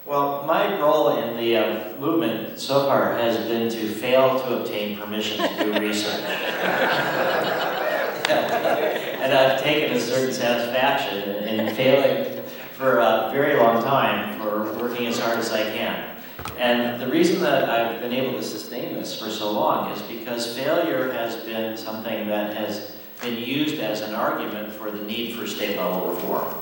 Well, my role in the movement so far has been to fail to obtain permission to do research. And I've taken a certain satisfaction in failing for a very long time, for working as hard as I can. And the reason that I've been able to sustain this for so long is because failure has been something that has been used as an argument for the need for state-level reform.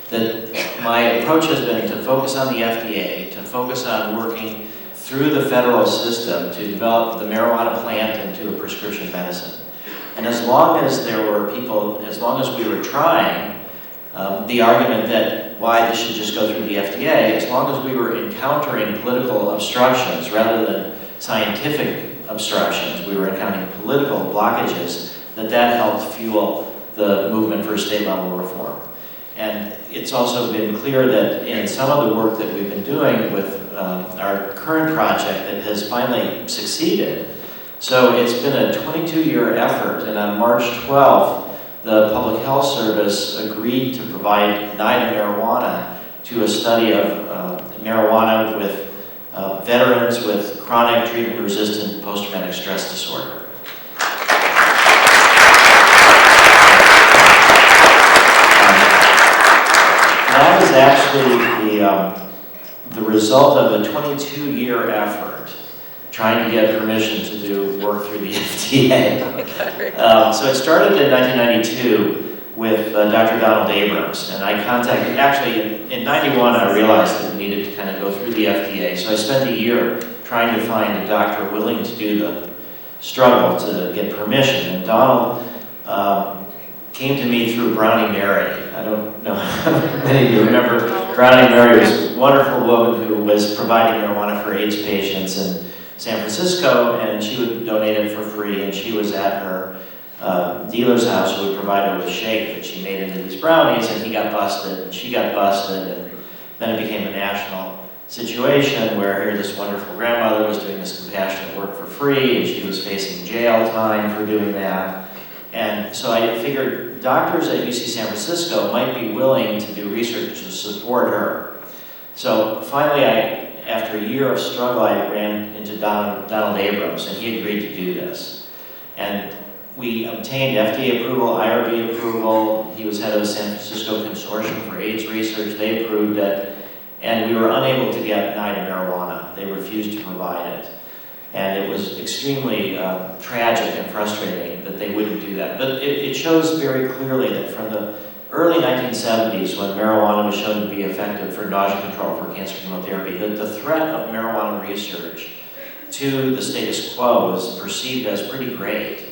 That my approach has been to focus on the FDA, to focus on working through the federal system to develop the marijuana plant into a prescription medicine. And as long as there were people, as long as we were trying, the argument that why this should just go through the FDA, as long as we were encountering political obstructions rather than scientific obstructions, we were encountering political blockages, that helped fuel the movement for state-level reform. And it's also been clear that in some of the work that we've been doing with our current project that has finally succeeded. So it's been a 22-year effort, and on March 12th, the Public Health Service agreed to provide NIDA marijuana to a study of marijuana with veterans with chronic treatment-resistant post-traumatic stress disorder. That is actually the result of a 22-year effort trying to get permission to do work through the FDA. So it started in 1992 with Dr. Donald Abrams, and I contacted, actually in 91 I realized that we needed to kind of go through the FDA, so I spent a year trying to find a doctor willing to do the struggle to get permission, and Donald came to me through Brownie Mary. I don't know how many of you remember. Brownie Mary was a wonderful woman who was providing marijuana for AIDS patients in San Francisco, and she would donate it for free, and she was at her dealer's house who would provide her with shake that she made into these brownies, and he got busted, and she got busted, and then it became a national situation where here this wonderful grandmother was doing this compassionate work for free, and she was facing jail time for doing that. And so I figured doctors at UC San Francisco might be willing to do research to support her. So finally, after a year of struggle, I ran into Donald Abrams, and he agreed to do this. And we obtained FDA approval, IRB approval. He was head of the San Francisco Consortium for AIDS Research. They approved it. And we were unable to get NIDA marijuana. They refused to provide it. And it was extremely tragic and frustrating that they wouldn't do that. But it shows very clearly that from the early 1970s, when marijuana was shown to be effective for nausea control for cancer chemotherapy, that the threat of marijuana research to the status quo was perceived as pretty great,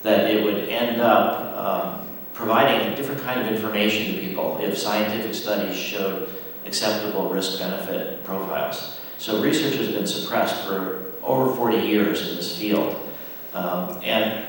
that it would end up providing a different kind of information to people if scientific studies showed acceptable risk-benefit profiles. So research has been suppressed for over 40 years in this field. And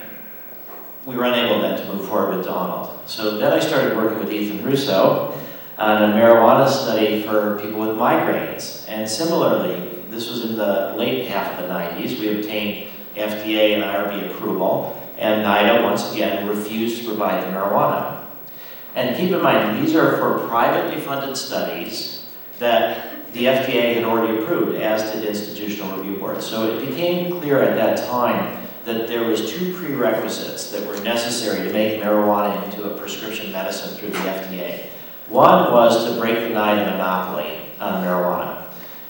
we were unable then to move forward with Donald. So then I started working with Ethan Russo on a marijuana study for people with migraines. And similarly, this was in the late half of the 90s, we obtained FDA and IRB approval, and NIDA once again refused to provide the marijuana. And keep in mind, these are for privately funded studies that the FDA had already approved, as did institutional review boards. So it became clear at that time that there was two prerequisites that were necessary to make marijuana into a prescription medicine through the FDA. One was to break the NIDA monopoly on marijuana.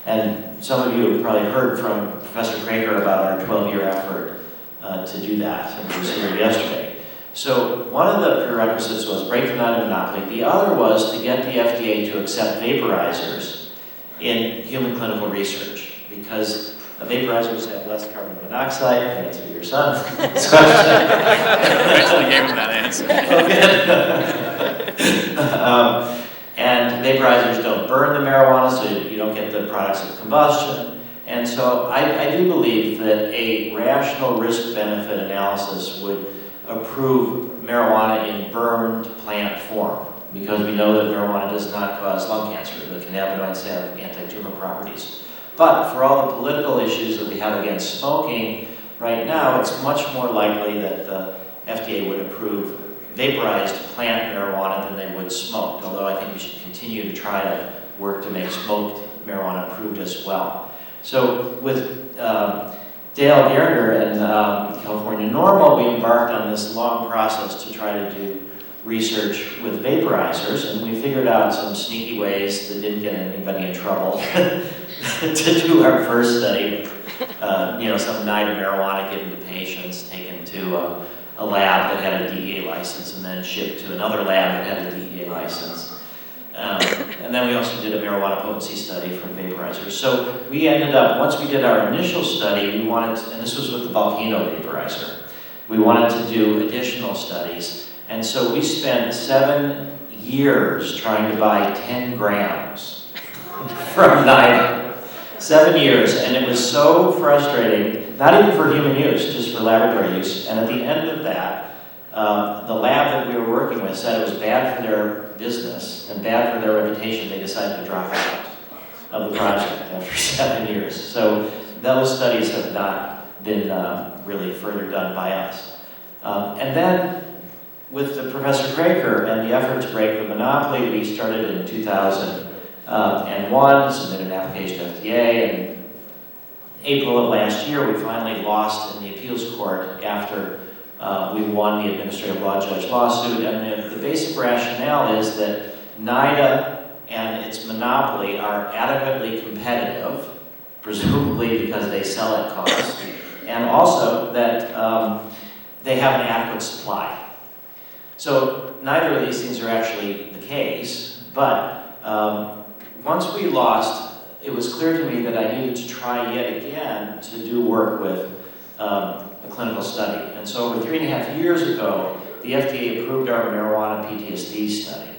And some of you have probably heard from Professor Krager about our 12-year effort to do that, and he was here yesterday. So one of the prerequisites was break the NIDA monopoly. The other was to get the FDA to accept vaporizers in human clinical research, because vaporizers have less carbon monoxide. Answer your son's question. Eventually gave him that answer. And vaporizers don't burn the marijuana, so you don't get the products of combustion. And so I do believe that a rational risk-benefit analysis would approve marijuana in burned plant form, because we know that marijuana does not cause lung cancer. The cannabinoids have anti-tumor properties. But for all the political issues that we have against smoking, right now it's much more likely that the FDA would approve vaporized plant marijuana than they would smoked, although I think we should continue to try to work to make smoked marijuana approved as well. So with Dale Gardner and California Normal, we embarked on this long process to try to do research with vaporizers, and we figured out some sneaky ways that didn't get anybody in trouble to do our first study. Some NIDA marijuana given to patients, taken to a lab that had a DEA license, and then shipped to another lab that had a DEA license. And then we also did a marijuana potency study from vaporizers. So we ended up, once we did our initial study, we wanted to, and this was with the Volcano vaporizer, we wanted to do additional studies. And so we spent 7 years trying to buy 10 grams from NIDA. 7 years, and it was so frustrating, not even for human use, just for laboratory use. And at the end of that, the lab that we were working with said it was bad for their business and bad for their reputation. They decided to drop out of the project after 7 years. So those studies have not been really further done by us. And then with the Professor Craker and the effort to break the monopoly, we started in 2001, submitted an application to FDA, and April of last year we finally lost in the appeals court after we won the administrative law judge lawsuit. And the basic rationale is that NIDA and its monopoly are adequately competitive, presumably because they sell at cost, and also that they have an adequate supply. So neither of these things are actually the case, but once we lost, it was clear to me that I needed to try yet again to do work with a clinical study. And so over 3.5 years ago, the FDA approved our marijuana PTSD study.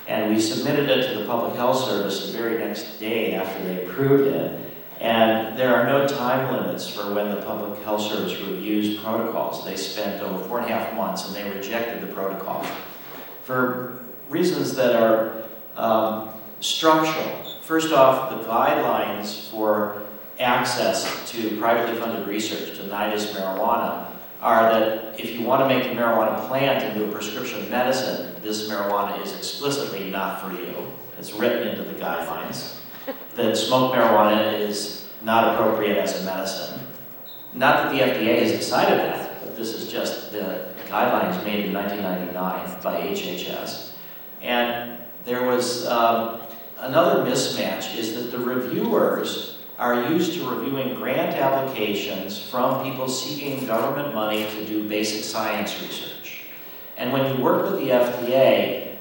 And we submitted it to the Public Health Service the very next day after they approved it. And there are no time limits for when the Public Health Service reviews protocols. They spent over 4.5 months and they rejected the protocol for reasons that are structural. First off, the guidelines for access to privately funded research, to NIDA's marijuana, are that if you want to make the marijuana plant into a prescription medicine, this marijuana is explicitly not for you. It's written into the guidelines. That smoked marijuana is not appropriate as a medicine. Not that the FDA has decided that, but this is just the guidelines made in 1999 by HHS. And there was another mismatch, is that the reviewers are used to reviewing grant applications from people seeking government money to do basic science research. And when you work with the FDA,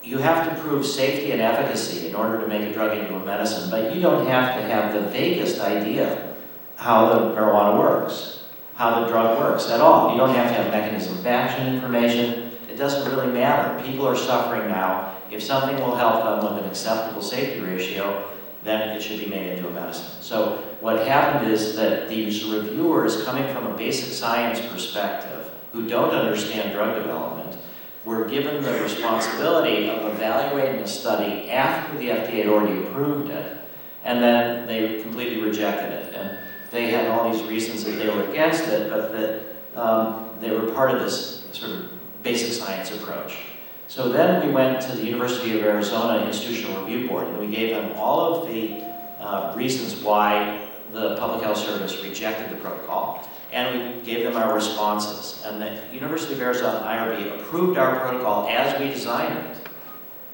you have to prove safety and efficacy in order to make a drug into a medicine, but you don't have to have the vaguest idea how the marijuana works, how the drug works at all. You don't have to have mechanism of action information. It doesn't really matter. People are suffering now. If something will help them with an acceptable safety ratio, then it should be made into a medicine. So what happened is that these reviewers, coming from a basic science perspective, who don't understand drug development, were given the responsibility of evaluating a study after the FDA had already approved it, and then they completely rejected it. And they had all these reasons that they were against it, but that they were part of this sort of basic science approach. So then we went to the University of Arizona Institutional Review Board, and we gave them all of the reasons why the Public Health Service rejected the protocol, and we gave them our responses. And the University of Arizona IRB approved our protocol as we designed it,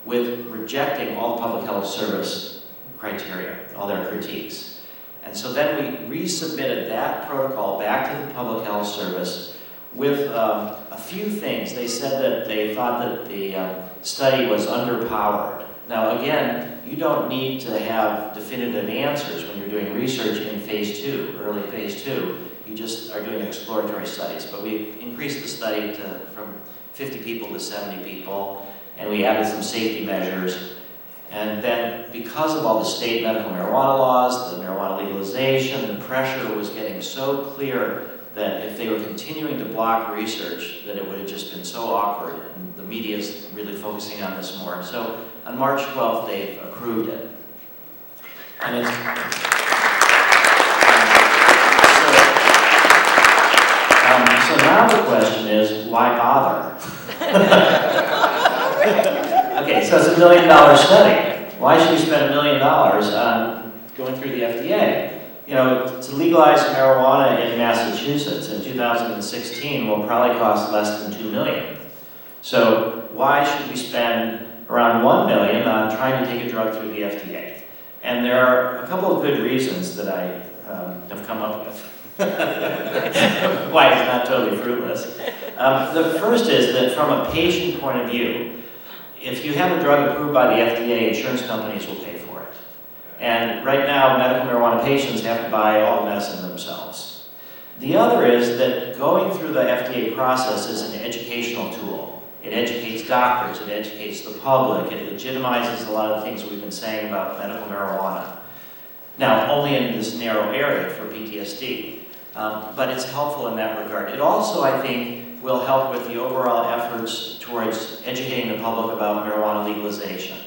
with rejecting all the Public Health Service criteria, all their critiques. And so then we resubmitted that protocol back to the Public Health Service with a few things. They said that they thought that the study was underpowered. Now again, you don't need to have definitive answers when you're doing research in phase 2, early phase 2. You just are doing exploratory studies. But we increased the study from 50 people to 70 people, and we added some safety measures. And then because of all the state medical marijuana laws, the marijuana legalization, the pressure was getting so clear that if they were continuing to block research, that it would have just been so awkward, and the media is really focusing on this more. So on March 12th, they've approved it. And it's, so now the question is, why bother? Okay, so it's $1 million study. Why should we spend $1 million on going through the FDA? You know, to legalize marijuana in Massachusetts in 2016 will probably cost less than $2 million. So why should we spend around $1 million on trying to take a drug through the FDA? And there are a couple of good reasons that I have come up with why it's not totally fruitless. The first is that from a patient point of view, if you have a drug approved by the FDA, insurance companies will pay for it. And right now, medical marijuana patients have to buy all the medicine themselves. The other is that going through the FDA process is an educational tool. It educates doctors, it educates the public, it legitimizes a lot of things we've been saying about medical marijuana. Now, only in this narrow area for PTSD, but it's helpful in that regard. It also, I think, will help with the overall efforts towards educating the public about marijuana legalization.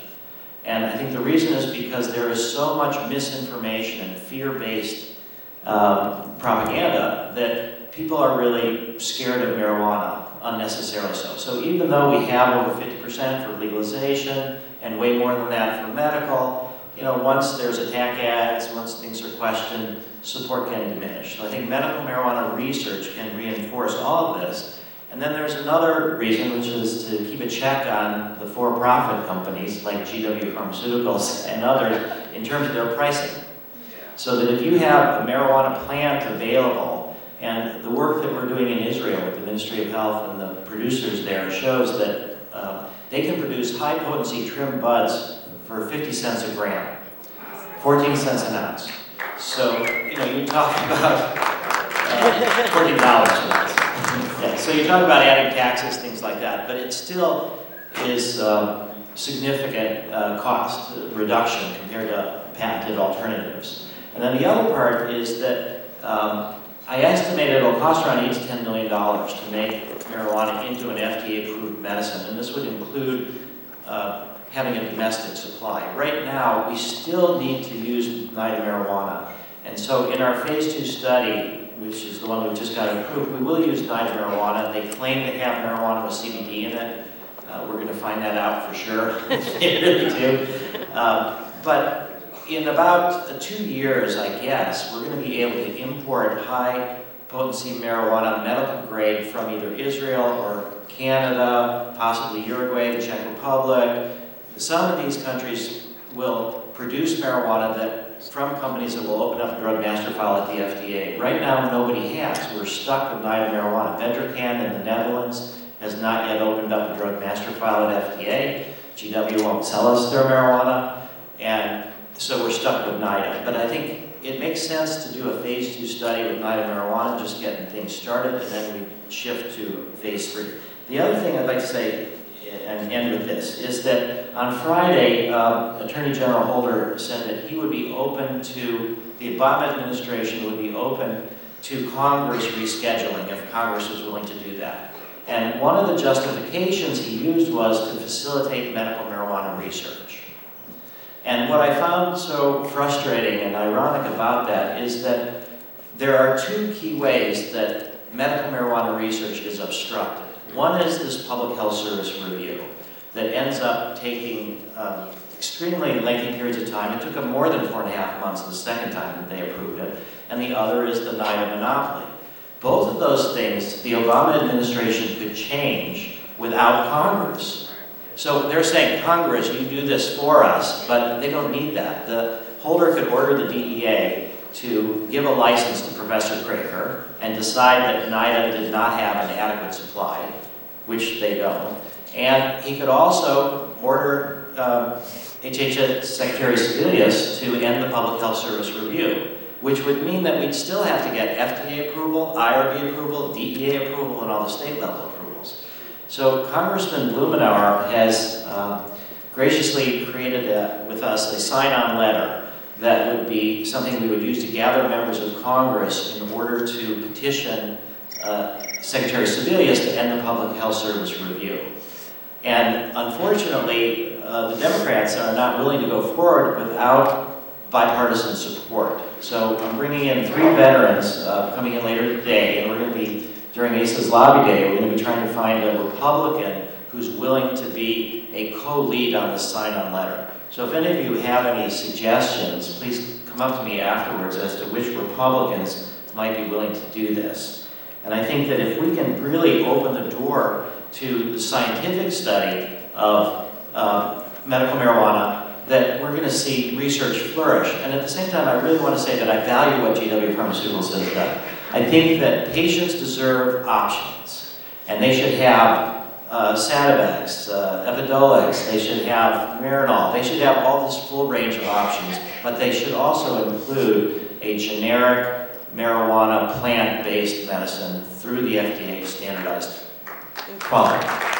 And I think the reason is because there is so much misinformation and fear-based propaganda that people are really scared of marijuana, unnecessarily so. So even though we have over 50% for legalization and way more than that for medical, you know, once there's attack ads, once things are questioned, support can diminish. So I think medical marijuana research can reinforce all of this. And then there's another reason, which is to keep a check on the for-profit companies like GW Pharmaceuticals and others in terms of their pricing. So that if you have a marijuana plant available, and the work that we're doing in Israel with the Ministry of Health and the producers there shows that they can produce high-potency trim buds for 50 cents a gram, 14 cents an ounce. So, you know, you talk about $14 an ounce. Yeah, so you talk about adding taxes, things like that, but it still is significant cost reduction compared to patented alternatives. And then the other part is that I estimate it'll cost around $8 to $10 million to make marijuana into an FDA-approved medicine, and this would include having a domestic supply. Right now, we still need to use NIDA marijuana, and so in our phase 2 study, which is the one we just got approved, we will use NIDA marijuana. They claim they have marijuana with CBD in it. We're going to find that out for sure. They really do. But in about 2 years, I guess, we're going to be able to import high-potency marijuana, medical grade, from either Israel or Canada, possibly Uruguay, the Czech Republic. Some of these countries will produce marijuana from companies that will open up a drug master file at the FDA. Right now, nobody has. We're stuck with NIDA marijuana. Bedrocan in the Netherlands has not yet opened up a drug master file at FDA. GW won't sell us their marijuana, and so we're stuck with NIDA. But I think it makes sense to do a phase 2 study with NIDA marijuana, just getting things started, and then we shift to phase 3. The other thing I'd like to say, and end with this, is that on Friday, Attorney General Holder said that he would be open to, the Obama administration would be open to Congress rescheduling if Congress was willing to do that. And one of the justifications he used was to facilitate medical marijuana research. And what I found so frustrating and ironic about that is that there are 2 key ways that medical marijuana research is obstructed. One is this public health service review that ends up taking extremely lengthy periods of time. It took them more than 4.5 months the second time that they approved it. And the other is the NIDA monopoly. Both of those things the Obama administration could change without Congress. So they're saying, Congress, you do this for us, but they don't need that. The holder could order the DEA to give a license to Professor Craker and decide that NIDA did not have an adequate supply, which they don't. And he could also order HHS Secretary Sebelius to end the Public Health Service review, which would mean that we'd still have to get FDA approval, IRB approval, DEA approval, and all the state level approvals. So Congressman Blumenauer has graciously created with us a sign-on letter that would be something we would use to gather members of Congress in order to petition Secretary Sebelius to end the Public Health Service review. And unfortunately, the Democrats are not willing to go forward without bipartisan support. So I'm bringing in 3 veterans coming in later today, and we're going to be, during ACE's Lobby Day, we're going to be trying to find a Republican who's willing to be a co-lead on the sign-on letter. So if any of you have any suggestions, please come up to me afterwards as to which Republicans might be willing to do this. And I think that if we can really open the door to the scientific study of medical marijuana, that we're going to see research flourish. And at the same time, I really want to say that I value what GW Pharmaceuticals has done. I think that patients deserve options, and they should have Sativex, Epidiolex, they should have Marinol, they should have all this full range of options, but they should also include a generic marijuana plant-based medicine through the FDA standardized product.